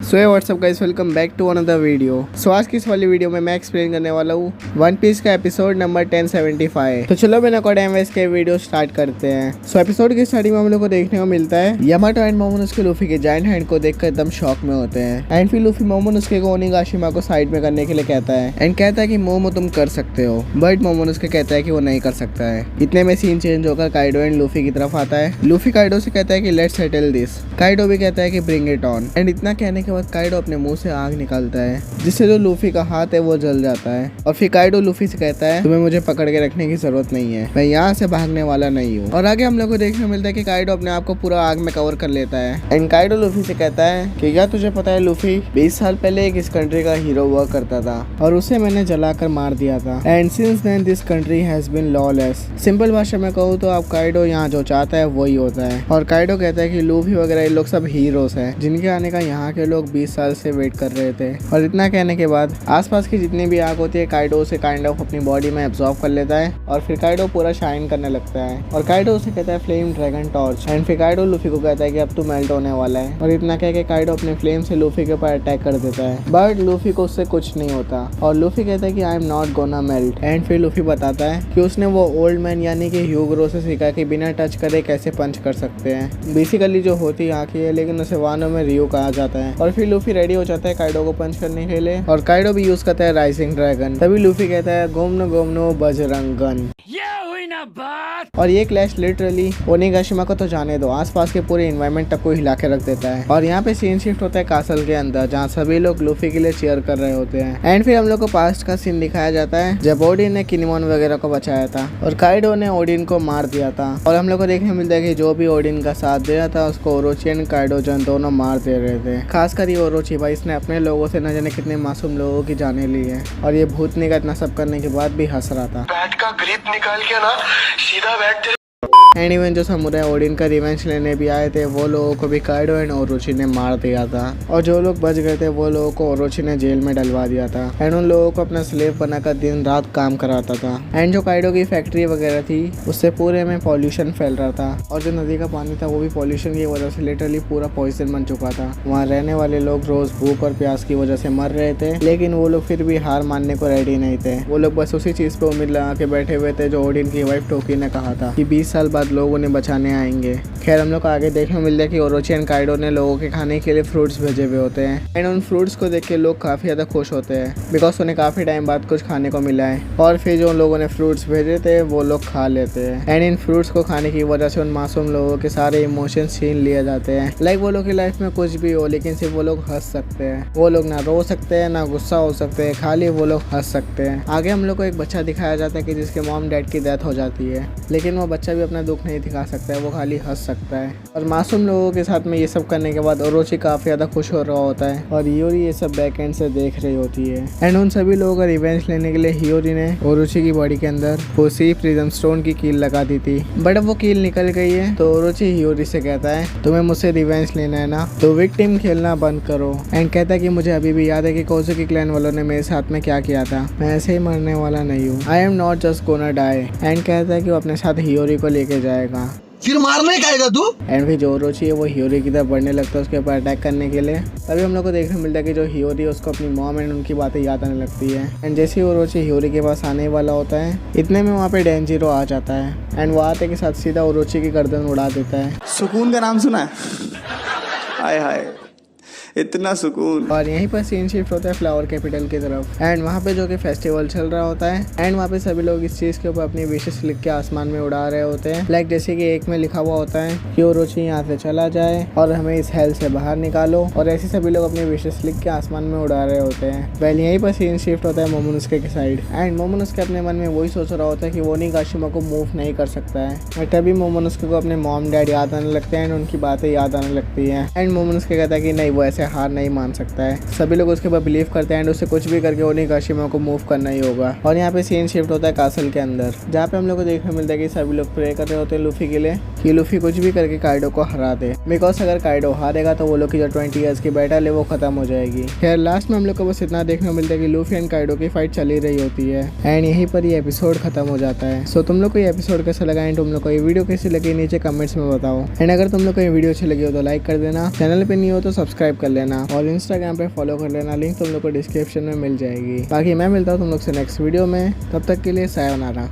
So what's up guys, welcome back to another video. So आज की इस वाली वीडियो में मैं एक्सप्लेन करने वाला हूँ वन पीस का एपिसोड नंबर 1075। तो चलो बिना कोई टाइम वेस्ट के वीडियो स्टार्ट करते हैं। सो एपिसोड की स्टार्टिंग में हम लोग को देखने को मिलता है यामाटो एंड मोमोनोसुके लूफी के जायंट हैंड को देखकर एकदम शॉक में होते हैं। एंड फिर लूफी मोमोनोसुके को ओनिगाशिमा को साइड में करने के लिए कहता है एंड कहता है कि मोमो तुम कर सकते हो, बट मोमोनोसुके कहता है कि वो नहीं कर सकता है। इतने में सीन चेंज होकर काइडो एंड लूफी की तरफ आता है। लूफी काइडो से कहता है कि लेट्स सेटल दिस। काइडो भी कहता है कि ब्रिंग इट ऑन। एंड इतना कहने के बाद काइडो अपने मुंह से आग निकालता है जिससे जो लूफी का हाथ है वो जल जाता है। और फिर काइडो लूफी से कहता है तुम्हें मुझे पकड़ के रखने की जरूरत नहीं है, मैं यहाँ से भागने वाला नहीं हूँ। और आगे हम लोग को देखने को मिलता है कि काइडो अपने आप को पूरा आग में कवर कर लेता है। एंड काइडो लूफी से कहता है कि क्या तुझे पता है लूफी, 20 साल पहले एक इस कंट्री का हीरो हुआ करता था और उसे मैंने जलाकर मार दिया था। And since then this country has been lawless. Simple भाषा में कहूँ तो आप काइडो यहाँ जो चाहता है वही होता है। और काइडो कहता है कि लूफी वगैरह ये लोग सब हीरोज हैं जिनके आने का यहाँ के लोग 20 साल से वेट कर रहे थे। और इतना कहने के बाद आसपास की जितनी भी आग होती है काइडो उसे काइंड ऑफ अपनी बॉडी में एब्जॉर्ब कर लेता है और फिर काइडो पूरा शाइन करने लगता है। और काइडो उसे कहता है फ्लेम ड्रैगन टॉर्च। एंड फिर काइडो लूफी को कहता है कि अब तू मेल्ट होने वाला है। और इतना कह के काइडो अपने फ्लेम से लूफी के ऊपर अटैक कर देता है, बट लूफी को उससे कुछ नहीं होता। और लूफी कहता है कि आई am not gonna melt. And फिर लूफी बताता है कि उसने वो ओल्ड मैन यानी कि ह्यूगरो से सीखा कि बिना टच करे कैसे पंच कर सकते हैं। बेसिकली जो होती आंखें है, लेकिन उसे वानो में रियो कहा जाता है। और फिर लूफी रेडी हो जाता है काइडो को पंच करने के लिए और काइडो भी यूज करता है राइजिंग ड्रैगन। तभी लूफी कहता है गोमनो गोमनो बजरंगन। और ये क्लैश लिटरली ओनिगाशिमा को तो जाने दो, आसपास के पूरे एनवायरनमेंट तक को हिला के रख देता है। और यहाँ पे सीन शिफ्ट होता है कासल के अंदर जहाँ सभी लोग लूफी के लिए चीयर कर रहे होते हैं। एंड फिर हम लोग को पास्ट का सीन दिखाया जाता है जब ओडिन ने किनेमोन वगैरह को बचाया था और काइडो ने ओडिन को मार दिया था। और हम लोग को देखने मिलता है कि जो भी ओडिन का साथ दे रहा था उसको ओरोची एंड काइडो जन दोनों मार दे रहे थे। खासकर ये ओरोची भाई, इसने अपने लोगों से न जाने कितने मासूम लोगों की जाने ली है। और ये भूतनी का इतना सब करने के बाद भी हंस रहा था। बैट का ग्रिप निकाल के ना सीधा बैट एंड इवन जो समुराई ओडिन का रिवेंज लेने भी आए थे वो लोगों को भी काइडो एंड ओरोची ने मार दिया था। और जो लोग बच गए थे वो लोगों को ओरोची ने जेल में डलवा दिया था एंड उन लोगों को अपना स्लेव बनाकर दिन रात काम कराता था। एंड जो काइडो की फैक्ट्री वगैरह थी उससे पूरे में पॉल्यूशन फैल रहा था और जो नदी का पानी था वो भी पॉल्यूशन की वजह से लिटरली पूरा पॉइजन बन चुका था। वहाँ रहने वाले लोग रोज भूख और प्यास की वजह से मर रहे थे, लेकिन वो लोग फिर भी हार मानने को रेडी नहीं थे। वो लोग बस उसी चीज पे उम्मीद लगा के बैठे हुए थे जो ओडिन की वाइफ टोकी ने कहा था कि 20 साल बाद लोग उन्हें बचाने आएंगे। खैर हम लोग को आगे देखने को मिलता है कि ओरोची एंड काइडो ने लोगों के खाने के लिए फ्रूट्स भेजे हुए होते हैं। एंड उन फ्रूट्स को देख के लोग काफी ज्यादा खुश होते हैं बिकॉज उन्हें काफी टाइम बाद कुछ खाने को मिला है। और फिर जो लोगों ने फ्रूट्स भेजे थे वो लोग खा लेते हैं। एंड इन फ्रूट्स को खाने की वजह से उन मासूम लोगों के सारे इमोशंस छीन लिए जाते हैं। लाइक वो लोग की लाइफ में कुछ भी हो लेकिन सिर्फ वो लोग हंस सकते हैं। वो लोग ना रो सकते हैं ना गुस्सा हो सकते हैं, खाली वो लोग हंस सकते हैं। आगे हम लोग को एक बच्चा दिखाया जाता है कि जिसके मॉम डैड की डेथ हो जाती है, लेकिन वो बच्चा भी अपना दुख नहीं दिखा सकता है, वो खाली हंस सकता है। और मासूम लोगों के साथ में ये सब करने के बाद ओरोची काफी ज्यादा खुश हो रहा होता है और हियोरी ये सब बैक एंड से देख रही होती है। एंड उन सभी लोगों का रिवेंज लेने के लिए हियोरी ने ओरोची की बॉडी के अंदर उसी प्रिज्म स्टोन की कील लगा दी थी, बट अब वो कील निकल गई है। तो ओरोची हियोरी से कहता है तुम्हें मुझसे रिवेंज लेना है ना, तो विक्टिम खेलना बंद करो। एंड कहता है कि मुझे अभी भी याद है कि कोज़ुकी क्लैन वालों ने मेरे साथ में क्या किया था, मैं ऐसे ही मरने वाला नहीं हूँ, I am not just gonna die. And कहता है कि वो अपने साथ हियोरी को लेके जाएगा। फिर मारने का आएगा तू। एंड फिर जो ओरोची है वो हियोरी की तरफ बढ़ने लगता है उसके ऊपर अटैक करने के लिए। तभी हम लोग को देखने मिलता है कि जो हियोरी है उसको अपनी मॉम एंड उनकी बातें याद आने लगती है। एंड जैसे ही ओरोची हियोरी के पास आने वाला होता है इतने में वहाँ पे डेंजिरो आ जाता है एंड वो आते के साथ सीधा ओरोची की गर्दन उड़ा देता है। सुकून का नाम सुना है? हाय हाय इतना सुकून। और यहीं पर सीन शिफ्ट होता है फ्लावर कैपिटल की तरफ। एंड वहाँ पे जो कि फेस्टिवल चल रहा होता है एंड वहाँ पे सभी लोग इस चीज़ के ऊपर अपनी विशेष लिख के आसमान में उड़ा रहे होते हैं। लाइक जैसे कि एक में लिखा हुआ होता है कि ओरोची यहाँ से चला जाए और हमें इस हेल से बाहर निकालो, और ऐसे सभी लोग अपनी विशेष लिख के आसमान में उड़ा रहे होते हैं। पहले यहीं पर सीन शिफ्ट होता है मोमोनोसुके की साइड। एंड मोमोनोसुके अपने मन में वही सोच रहा होता है कि वो ओनिगाशिमा को मूव नहीं कर सकता है। और तभी मोमोनोसुके को अपने मॉम डैड याद आने लगते हैं एंड उनकी बातें याद आने लगती हैं। एंड मोमोनोसुके कहता है कि नहीं, वो ऐसे हार नहीं मान सकता है। सभी लोग उसके ऊपर बिलीव करते हैं एंड उसे कुछ भी करके ओनिगाशिमा को मूव करना ही होगा। और यहाँ पे सीन शिफ्ट होता है कासल के अंदर जहाँ पे हम लोग को देखने मिलता है कि सभी लोग प्रे कर रहे होते हैं लूफी के लिए कि लूफी कुछ भी करके काइडो को हरा दे, बिकॉज अगर काइडो हारेगा तो वो लोग की जो 20 ईयर्स की बैटल है वो खत्म हो जाएगी। खैर लास्ट में हम लोग को बस इतना देखने को मिलता है कि लूफी एंड काइडो की फाइट चली रही होती है एंड यहीं पर ये एपिसोड खत्म हो जाता है। सो तुम लोग को ये एपिसोड कैसा लगा एंड तुम लोग को ये वीडियो कैसी लगी नीचे कमेंट्स में बताओ। एंड अगर तुम लोग को ये वीडियो अच्छी लगी हो तो लाइक कर देना, चैनल पे नहीं हो तो सब्सक्राइब कर लेना। लेना और इंस्टाग्राम पे फॉलो कर लेना, लिंक तुम लोग को डिस्क्रिप्शन में मिल जाएगी। बाकी मैं मिलता हूँ तुम लोग से नेक्स्ट वीडियो में, तब तक के लिए सायोनारा।